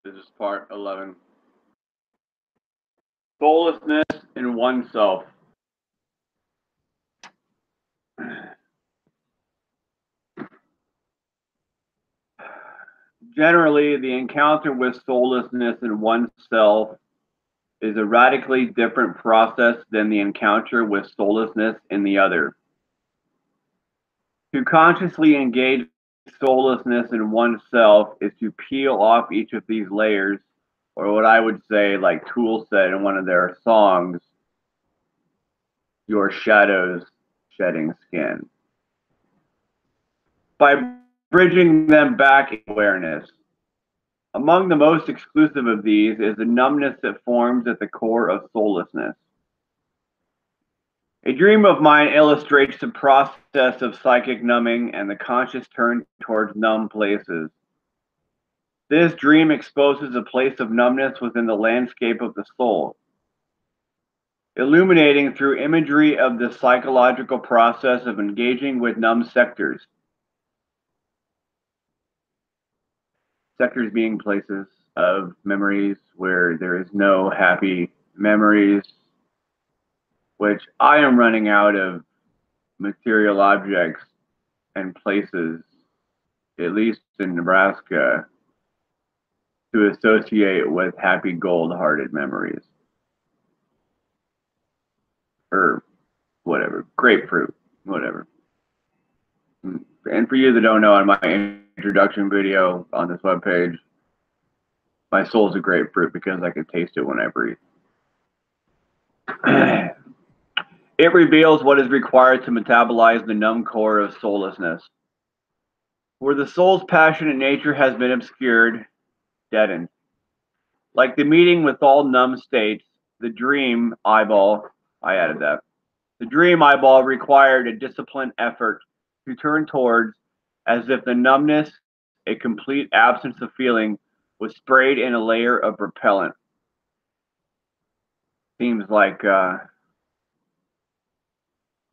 This is part 11. Soullessness in oneself. Generally, the encounter with soullessness in oneself is a radically different process than the encounter with soullessness in the other. To consciously engage soullessness in oneself is to peel off each of these layers, or what I would say, like Tool said in one of their songs, your shadows shedding skin, by bridging them back in awareness. Among the most exclusive of these is the numbness that forms at the core of soullessness. A dream of mine illustrates the process of psychic numbing and the conscious turn towards numb places. This dream exposes a place of numbness within the landscape of the soul, illuminating through imagery of the psychological process of engaging with numb sectors. Sectors being places of memories where there is no happy memories, which I am running out of material objects and places, at least in Nebraska, to associate with happy gold-hearted memories. Or whatever, grapefruit, whatever. And for you that don't know, on my introduction video on this webpage, my soul's a grapefruit because I can taste it when I breathe. It reveals what is required to metabolize the numb core of soullessness. Where the soul's passionate nature has been obscured, deadened. Like the meeting with all numb states, the dream eyeball, I added that, the dream eyeball required a disciplined effort to turn towards, as if the numbness, a complete absence of feeling, was sprayed in a layer of repellent. Seems like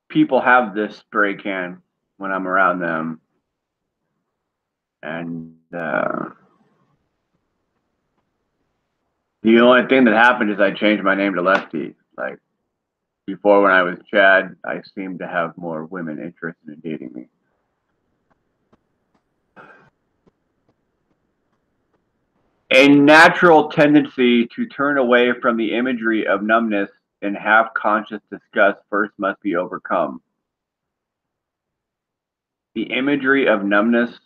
people have this spray can when I'm around them. And the only thing that happened is I changed my name to Lefty. Like, before, when I was Chad, I seemed to have more women interested in dating me. A natural tendency to turn away from the imagery of numbness in half-conscious disgust first must be overcome. The imagery of numbness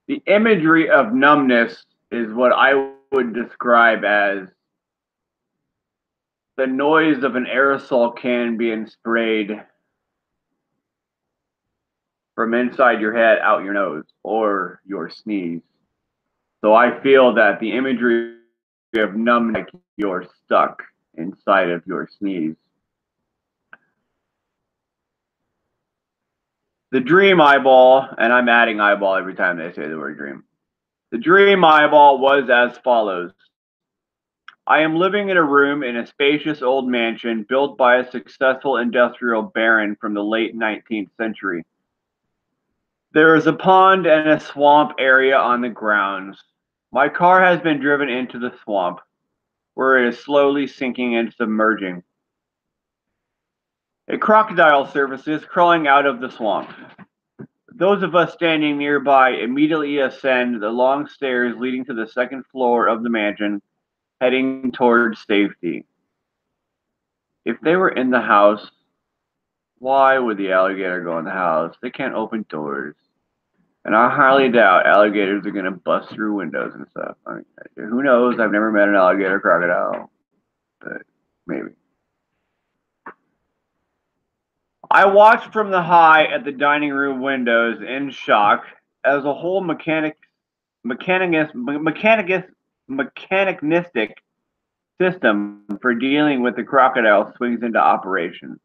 the imagery of numbness is what I would describe as the noise of an aerosol can being sprayed from inside your head out your nose, or your sneeze. So I feel that the imagery of numbness, like you're stuck inside of your sneeze. The dream eyeball, and I'm adding eyeball every time they say the word dream. The dream eyeball was as follows. I am living in a room in a spacious old mansion built by a successful industrial baron from the late 19th century. There is a pond and a swamp area on the grounds. My car has been driven into the swamp, where it is slowly sinking and submerging. A crocodile surfaces crawling out of the swamp. Those of us standing nearby immediately ascend the long stairs leading to the second floor of the mansion, heading towards safety. If they were in the house, why would the alligator go in the house? They can't open doors. And I highly doubt alligators are going to bust through windows and stuff. I mean, who knows? I've never met an alligator crocodile, but maybe. I watched from the high at the dining room windows in shock as a whole mechanistic system for dealing with the crocodile swings into operation.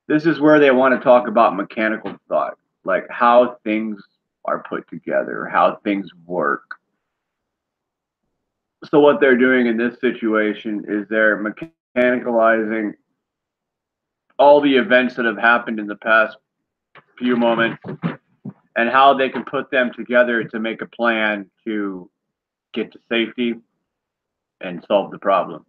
This is where they want to talk about mechanical thought, like how things are put together, how things work. So what they're doing in this situation is they're mechanicalizing all the events that have happened in the past few moments and how they can put them together to make a plan to get to safety and solve the problem.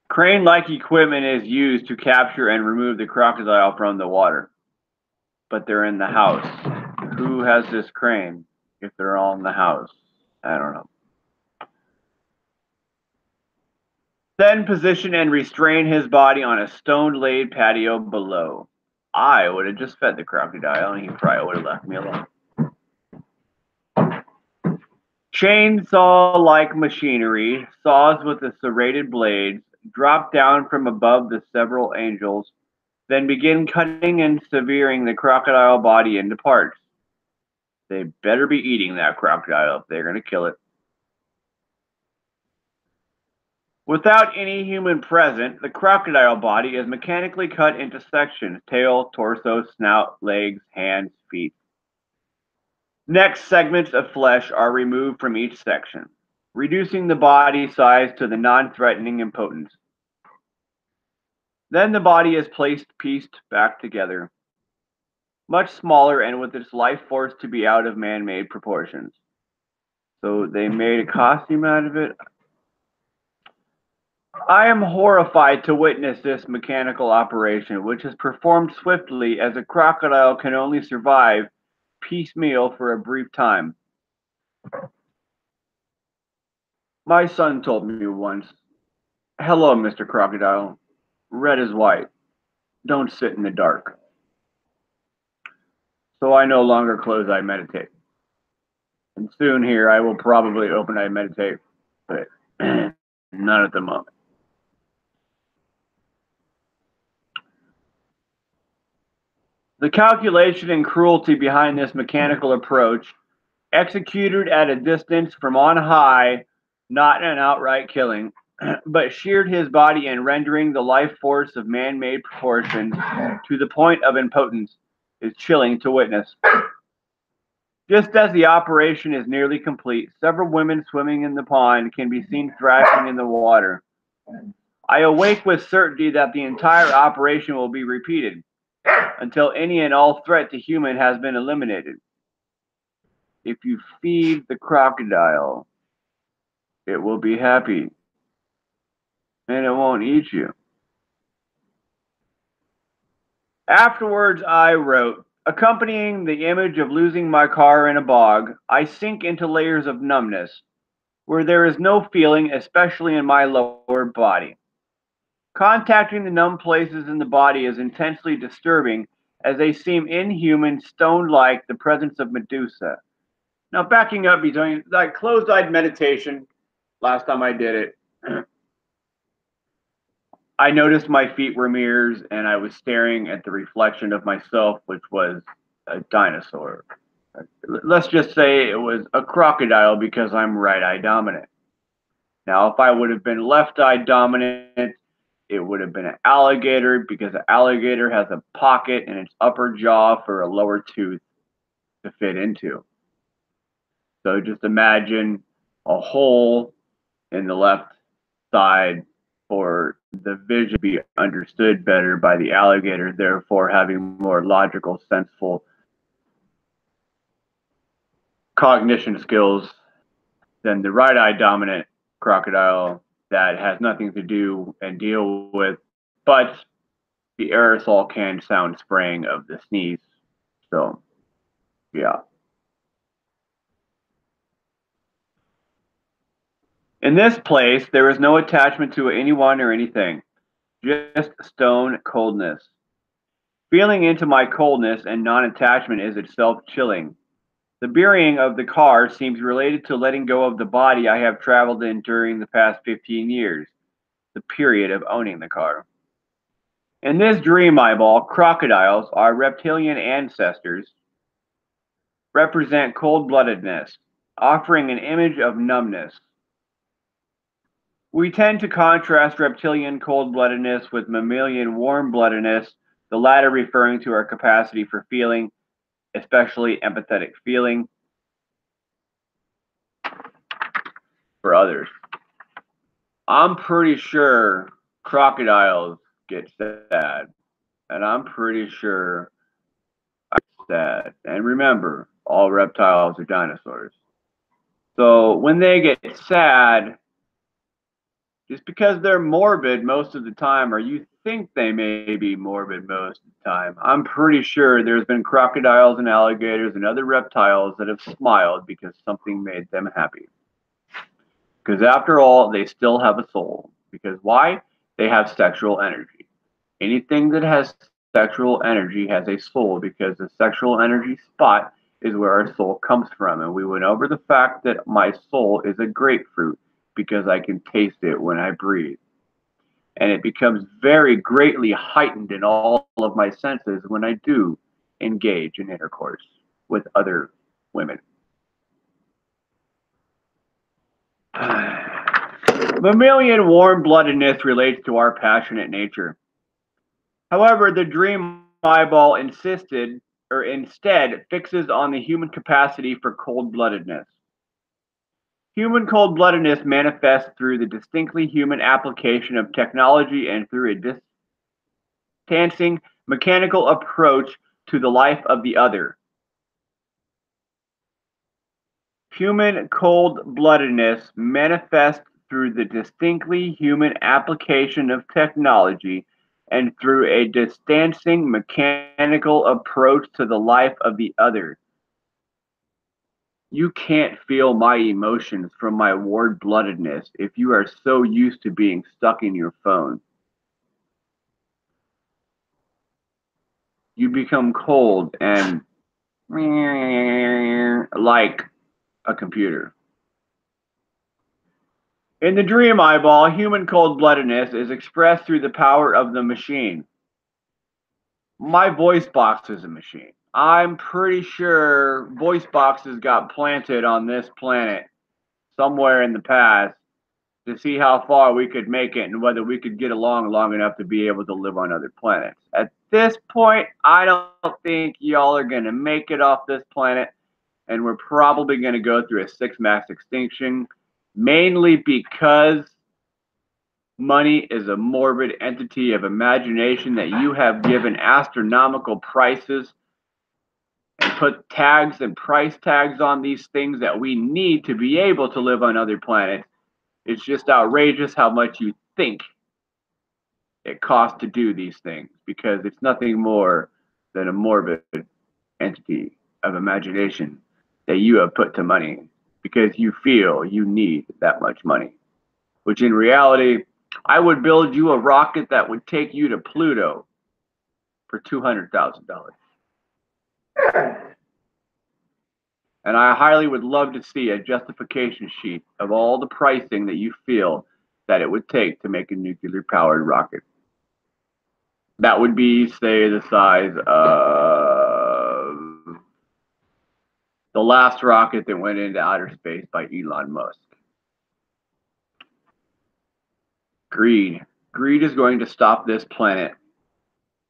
Crane-like equipment is used to capture and remove the crocodile from the water, but they're in the house. Who has this crane if they're all in the house? I don't know. Then position and restrain his body on a stone-laid patio below. I would have just fed the crocodile and he probably would have left me alone. Chainsaw-like machinery, saws with the serrated blades, drop down from above the several angels, then begin cutting and severing the crocodile body into parts. They better be eating that crocodile if they're going to kill it. Without any human present, the crocodile body is mechanically cut into sections: tail, torso, snout, legs, hands, feet. Next, segments of flesh are removed from each section, reducing the body size to the non-threatening impotence. Then the body is pieced back together, much smaller and with its life force to be out of man-made proportions. So they made a costume out of it. I am horrified to witness this mechanical operation, which is performed swiftly as a crocodile can only survive piecemeal for a brief time. My son told me once, "Hello, Mr. Crocodile. Red is white. Don't sit in the dark." So I no longer close I meditate. And soon here I will probably open I meditate, but not at the moment. The calculation and cruelty behind this mechanical approach, executed at a distance from on high, not an outright killing, but sheared his body and rendering the life force of man-made proportions to the point of impotence, is chilling to witness. Just as the operation is nearly complete, several women swimming in the pond can be seen thrashing in the water. I awake with certainty that the entire operation will be repeated until any and all threat to human has been eliminated. If you feed the crocodile, it will be happy, and it won't eat you. Afterwards, I wrote, accompanying the image of losing my car in a bog, I sink into layers of numbness, where there is no feeling, especially in my lower body. Contacting the numb places in the body is intensely disturbing, as they seem inhuman, stone-like, the presence of Medusa. Now, backing up between that closed-eyed meditation, last time I did it, I noticed my feet were mirrors, and I was staring at the reflection of myself, which was a dinosaur. Let's just say it was a crocodile because I'm right-eye dominant. Now, if I would have been left-eye dominant, it would have been an alligator because an alligator has a pocket in its upper jaw for a lower tooth to fit into. So just imagine a hole in the left side for the vision to be understood better by the alligator, therefore having more logical, senseful cognition skills than the right-eye dominant crocodile that has nothing to do and deal with but the aerosol can sound spraying of the sneeze. So, yeah. In this place, there is no attachment to anyone or anything, just stone coldness. Feeling into my coldness and non-attachment is itself chilling. The burying of the car seems related to letting go of the body I have traveled in during the past 15 years, the period of owning the car. In this dream eyeball, crocodiles, our reptilian ancestors, represent cold-bloodedness, offering an image of numbness. We tend to contrast reptilian cold-bloodedness with mammalian warm-bloodedness, the latter referring to our capacity for feeling, especially empathetic feeling for others. I'm pretty sure crocodiles get sad, and I'm pretty sure sad. And remember, all reptiles are dinosaurs. So when they get sad, just because they're morbid most of the time, or you think they may be morbid most of the time, I'm pretty sure there's been crocodiles and alligators and other reptiles that have smiled because something made them happy. Because after all, they still have a soul. Because why? They have sexual energy. Anything that has sexual energy has a soul, because the sexual energy spot is where our soul comes from. And we went over the fact that my soul is a grapefruit because I can taste it when I breathe. And it becomes very greatly heightened in all of my senses when I do engage in intercourse with other women. Mammalian warm-bloodedness relates to our passionate nature. However, the dream eyeball instead fixes on the human capacity for cold-bloodedness. Human cold-bloodedness manifests through the distinctly human application of technology and through a distancing, mechanical approach to the life of the other. Human cold-bloodedness manifests through the distinctly human application of technology and through a distancing, mechanical approach to the life of the other. You can't feel my emotions from my warm-bloodedness if you are so used to being stuck in your phone. You become cold and like a computer. In the dream eyeball, human cold-bloodedness is expressed through the power of the machine. My voice box is a machine. I'm pretty sure voice boxes got planted on this planet somewhere in the past to see how far we could make it and whether we could get along long enough to be able to live on other planets. At this point, I don't think y'all are going to make it off this planet, and we're probably going to go through a sixth mass extinction, mainly because money is a morbid entity of imagination that you have given astronomical prices and put tags and price tags on these things that we need to be able to live on other planets. It's just outrageous how much you think it costs to do these things, because it's nothing more than a morbid entity of imagination that you have put to money because you feel you need that much money. Which in reality, I would build you a rocket that would take you to Pluto for $200,000. And I highly would love to see a justification sheet of all the pricing that you feel that it would take to make a nuclear powered rocket. That would be, say, the size of the last rocket that went into outer space by Elon Musk. Greed. Greed is going to stop this planet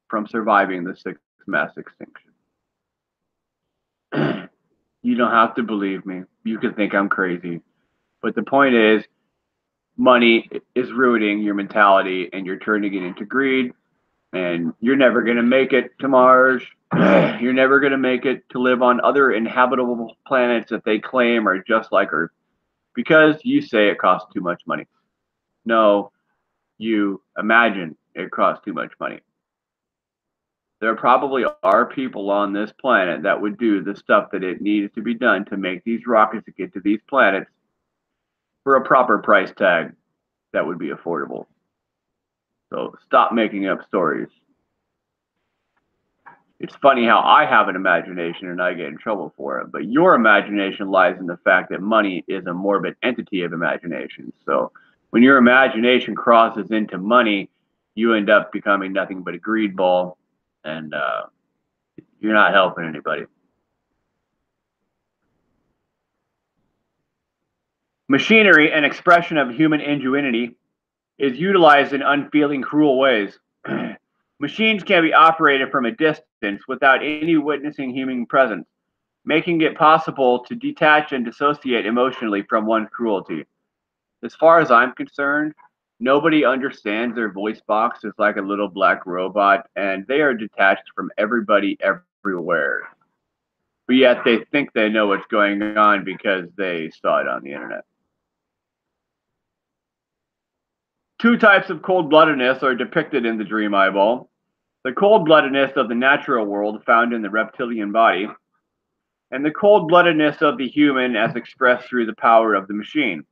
from surviving the sixth mass extinction. You don't have to believe me. You can think I'm crazy. But the point is, money is ruining your mentality and you're turning it into greed. And you're never going to make it to Mars. You're never going to make it to live on other inhabitable planets that they claim are just like Earth because you say it costs too much money. No, you imagine it costs too much money. There probably are people on this planet that would do the stuff that it needs to be done to make these rockets to get to these planets for a proper price tag that would be affordable. So stop making up stories. It's funny how I have an imagination and I get in trouble for it, but your imagination lies in the fact that money is a morbid entity of imagination. So when your imagination crosses into money, you end up becoming nothing but a greed ball, and you're not helping anybody. Machinery, an expression of human ingenuity, is utilized in unfeeling, cruel ways. Machines can be operated from a distance without any witnessing human presence, making it possible to detach and dissociate emotionally from one's cruelty. As far as I'm concerned, nobody understands their voice box is like a little black robot, and they are detached from everybody everywhere. But yet they think they know what's going on because they saw it on the internet. Two types of cold bloodedness are depicted in the dream eyeball: the cold bloodedness of the natural world found in the reptilian body, and the cold bloodedness of the human as expressed through the power of the machine.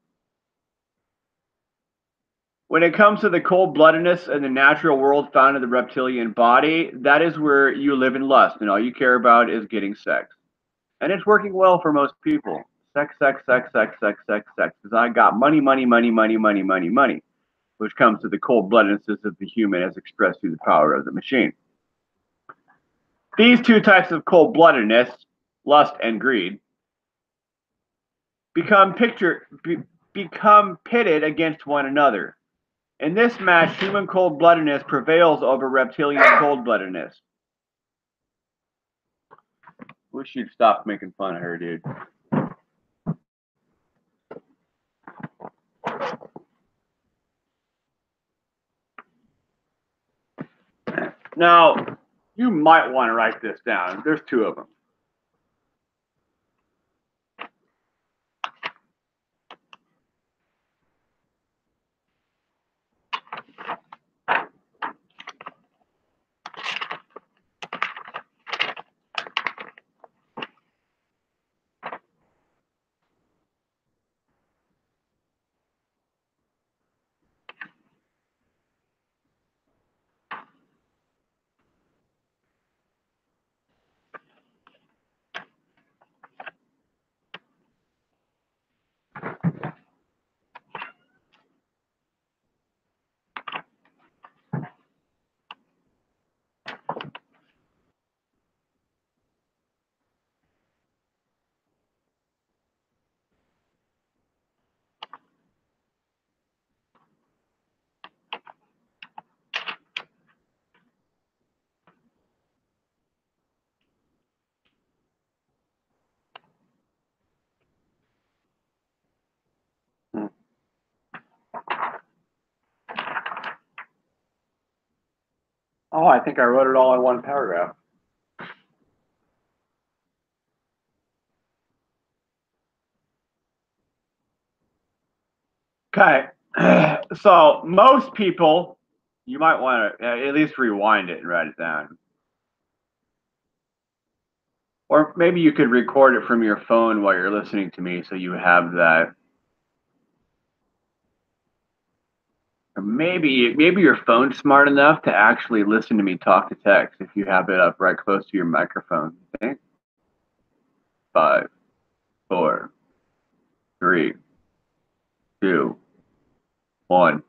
When it comes to the cold bloodedness in the natural world found in the reptilian body, that is where you live in lust and all you care about is getting sex. And it's working well for most people. Sex, sex, sex, sex, sex, sex, sex. Because I got money, money, money, money, money, money, money, which comes to the cold bloodedness of the human as expressed through the power of the machine. These two types of cold bloodedness, lust and greed, become pitted against one another. In this match, human cold-bloodedness prevails over reptilian cold-bloodedness. Wish you'd stop making fun of her, dude. Now, you might want to write this down. There's two of them. Oh, I think I wrote it all in one paragraph. Okay. So most people, you might want to at least rewind it and write it down. Or maybe you could record it from your phone while you're listening to me so you have that. Or maybe your phone's smart enough to actually listen to me talk to text if you have it up right close to your microphone. Okay? 5, 4, 3, 2, 1.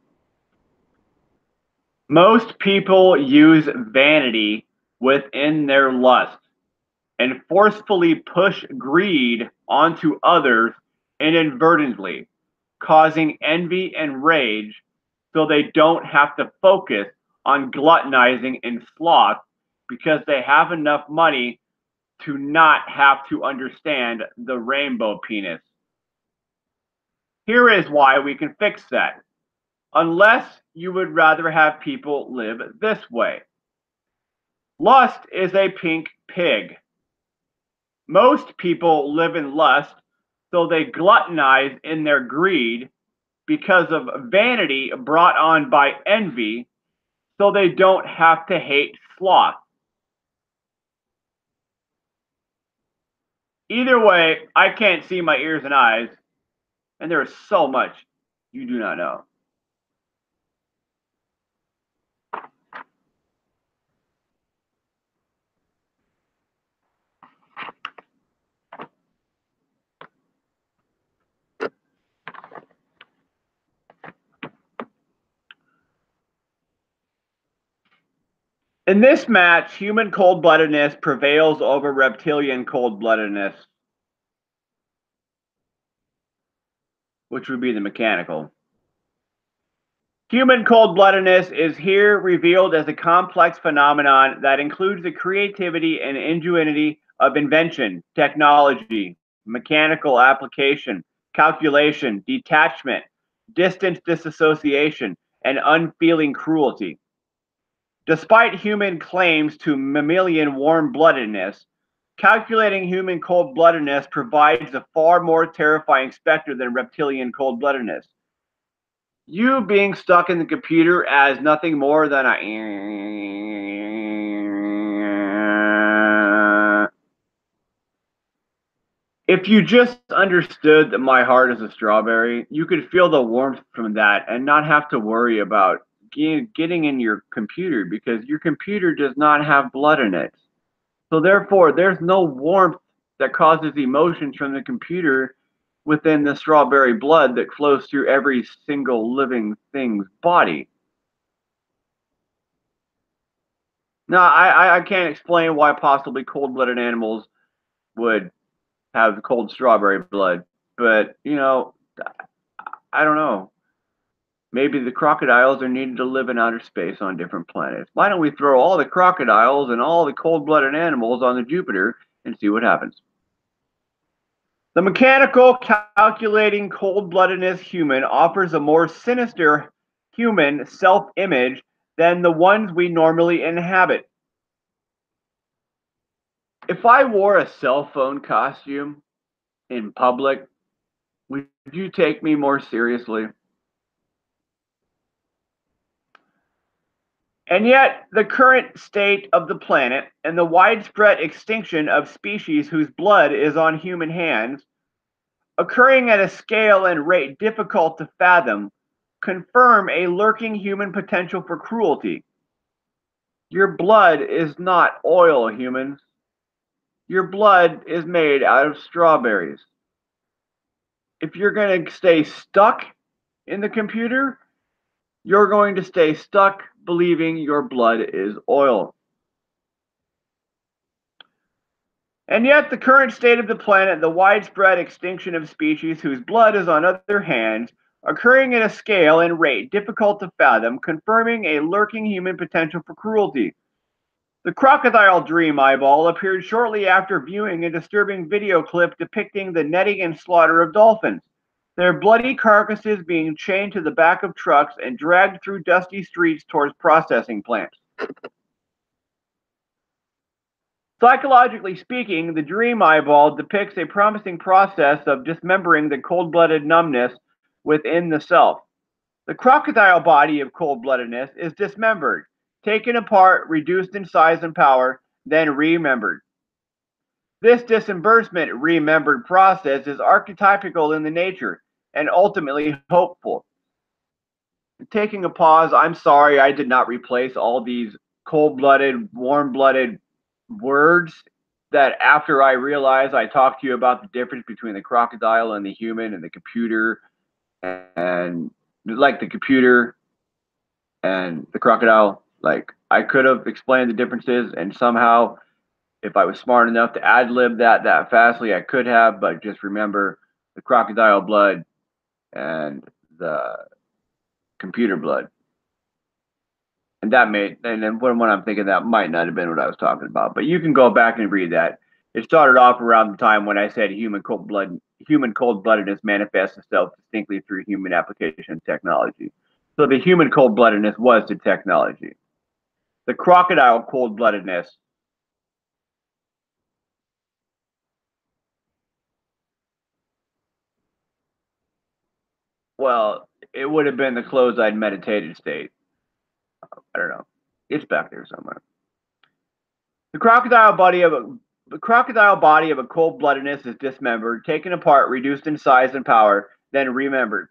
Most people use vanity within their lust and forcefully push greed onto others inadvertently, causing envy and rage so they don't have to focus on gluttonizing and sloth because they have enough money to not have to understand the rainbow penis. Here is why we can fix that. Unless you would rather have people live this way. Lust is a pink pig. Most people live in lust, so they gluttonize in their greed because of vanity brought on by envy, so they don't have to hate sloth. Either way, I can't see my ears and eyes, and there is so much you do not know. In this match, human cold-bloodedness prevails over reptilian cold-bloodedness, which would be the mechanical. Human cold-bloodedness is here revealed as a complex phenomenon that includes the creativity and ingenuity of invention, technology, mechanical application, calculation, detachment, distance disassociation, and unfeeling cruelty. Despite human claims to mammalian warm-bloodedness, calculating human cold-bloodedness provides a far more terrifying specter than reptilian cold-bloodedness. You being stuck in the computer as nothing more than a. If you just understood that my heart is a strawberry, you could feel the warmth from that and not have to worry about getting in your computer because your computer does not have blood in it. So therefore, there's no warmth that causes emotions from the computer within the strawberry blood that flows through every single living thing's body. Now, I can't explain why possibly cold-blooded animals would have cold strawberry blood, but I don't know. Maybe the crocodiles are needed to live in outer space on different planets. Why don't we throw all the crocodiles and all the cold-blooded animals on the Jupiter and see what happens? The mechanical, calculating, cold-bloodedness human offers a more sinister human self-image than the ones we normally inhabit. If I wore a cell phone costume in public, would you take me more seriously? And yet, the current state of the planet and the widespread extinction of species whose blood is on human hands, occurring at a scale and rate difficult to fathom, confirm a lurking human potential for cruelty. Your blood is not oil, humans. Your blood is made out of strawberries. If you're going to stay stuck in the computer, you're going to stay stuck believing your blood is oil. And yet, the current state of the planet, the widespread extinction of species whose blood is on other hands, occurring at a scale and rate difficult to fathom, confirming a lurking human potential for cruelty. The crocodile dream eyeball appeared shortly after viewing a disturbing video clip depicting the netting and slaughter of dolphins, their bloody carcasses being chained to the back of trucks and dragged through dusty streets towards processing plants. Psychologically speaking, the dream eyeball depicts a promising process of dismembering the cold-blooded numbness within the self. The crocodile body of cold-bloodedness is dismembered, taken apart, reduced in size and power, then remembered. This disbursement remembered process is archetypical in the nature and ultimately hopeful. Taking a pause, I'm sorry I did not replace all these cold-blooded, warm-blooded words that after I realized I talked to you about the difference between the crocodile and the human and the computer and like the computer and the crocodile, like I could have explained the differences and somehow if I was smart enough to ad-lib that fastly, I could have, but just remember the crocodile blood and the computer blood. And then when I'm thinking that might not have been what I was talking about, but you can go back and read that. It started off around the time when I said human cold-bloodedness manifests itself distinctly through human application of technology. So the human cold-bloodedness was the technology. The crocodile cold-bloodedness, well, it would have been the closed-eyed meditated state. I don't know. It's back there somewhere. The crocodile body of a cold-bloodedness is dismembered, taken apart, reduced in size and power, then remembered.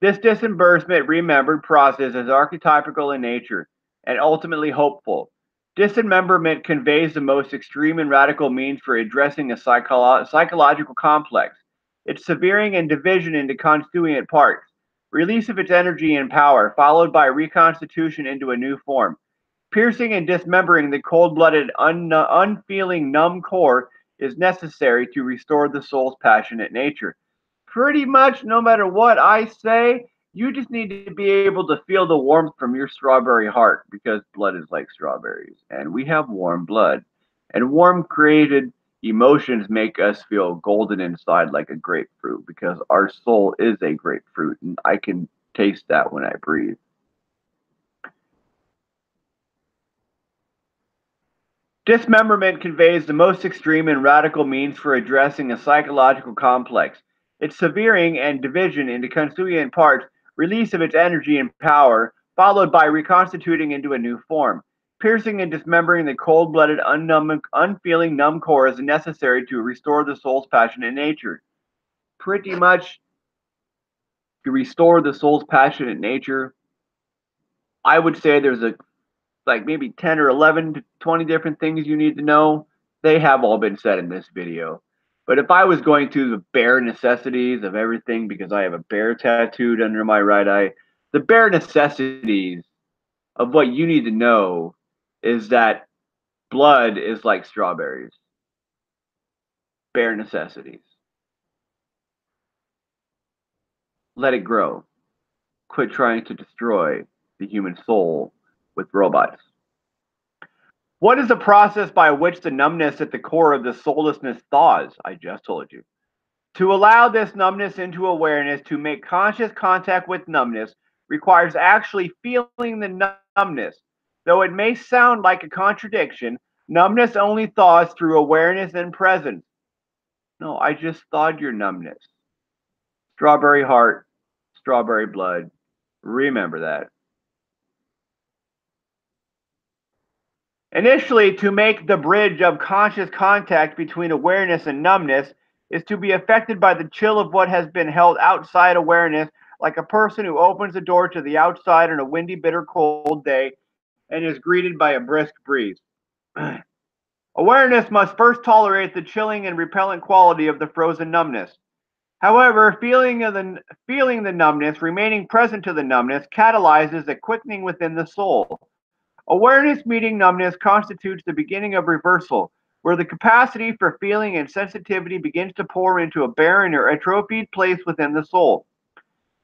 This disbursement remembered process is archetypical in nature and ultimately hopeful. Dismemberment conveys the most extreme and radical means for addressing a psychological complex, its severing and division into constituent parts, release of its energy and power, followed by reconstitution into a new form. Piercing and dismembering the cold-blooded, unfeeling, numb core is necessary to restore the soul's passionate nature. Pretty much no matter what I say, You just need to be able to feel the warmth from your strawberry heart because blood is like strawberries and we have warm blood. And warm created emotions make us feel golden inside like a grapefruit because our soul is a grapefruit and I can taste that when I breathe. Dismemberment conveys the most extreme and radical means for addressing a psychological complex. Its severing and division into constituent parts, release of its energy and power, followed by reconstituting into a new form. Piercing and dismembering the cold blooded, unfeeling, numb core is necessary to restore the soul's passionate nature. Pretty much to restore the soul's passionate nature, I would say there's a like maybe 10 or 11 to 20 different things you need to know. They have all been said in this video. But if I was going to the bare necessities of everything, because I have a bear tattooed under my right eye, the bare necessities of what you need to know is that blood is like strawberries. Bare necessities. Let it grow. Quit trying to destroy the human soul with robots. What is the process by which the numbness at the core of the soullessness thaws? I just told you. To allow this numbness into awareness, to make conscious contact with numbness, requires actually feeling the numbness. Though it may sound like a contradiction, numbness only thaws through awareness and presence. No, I just thawed your numbness. Strawberry heart, strawberry blood. Remember that. Initially, to make the bridge of conscious contact between awareness and numbness is to be affected by the chill of what has been held outside awareness, like a person who opens the door to the outside on a windy, bitter cold day and is greeted by a brisk breeze. Awareness must first tolerate the chilling and repellent quality of the frozen numbness. However, feeling the numbness, remaining present to the numbness, catalyzes a quickening within the soul. Awareness meeting numbness constitutes the beginning of reversal, where the capacity for feeling and sensitivity begins to pour into a barren or atrophied place within the soul.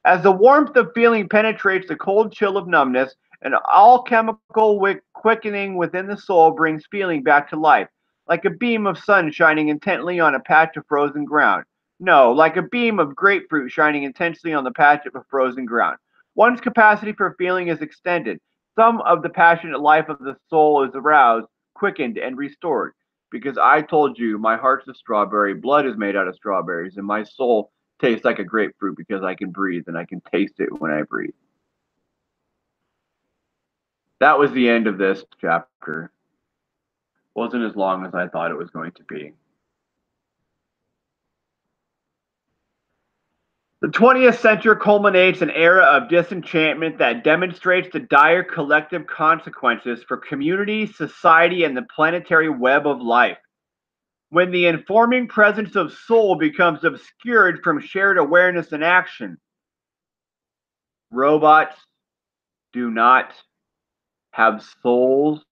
As the warmth of feeling penetrates the cold chill of numbness, an alchemical quickening within the soul brings feeling back to life, like a beam of sun shining intently on a patch of frozen ground. No, like a beam of grapefruit shining intensely on the patch of frozen ground. One's capacity for feeling is extended. Some of the passionate life of the soul is aroused, quickened, and restored. Because I told you, my heart's a strawberry, blood is made out of strawberries, and my soul tastes like a grapefruit because I can breathe and I can taste it when I breathe. That was the end of this chapter. Wasn't as long as I thought it was going to be. The 20th century culminates an era of disenchantment that demonstrates the dire collective consequences for community, society, and the planetary web of life. When the informing presence of soul becomes obscured from shared awareness and action, robots do not have souls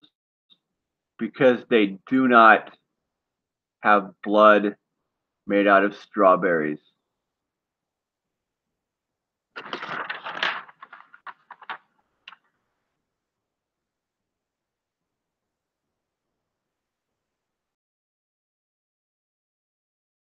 because they do not have blood made out of strawberries.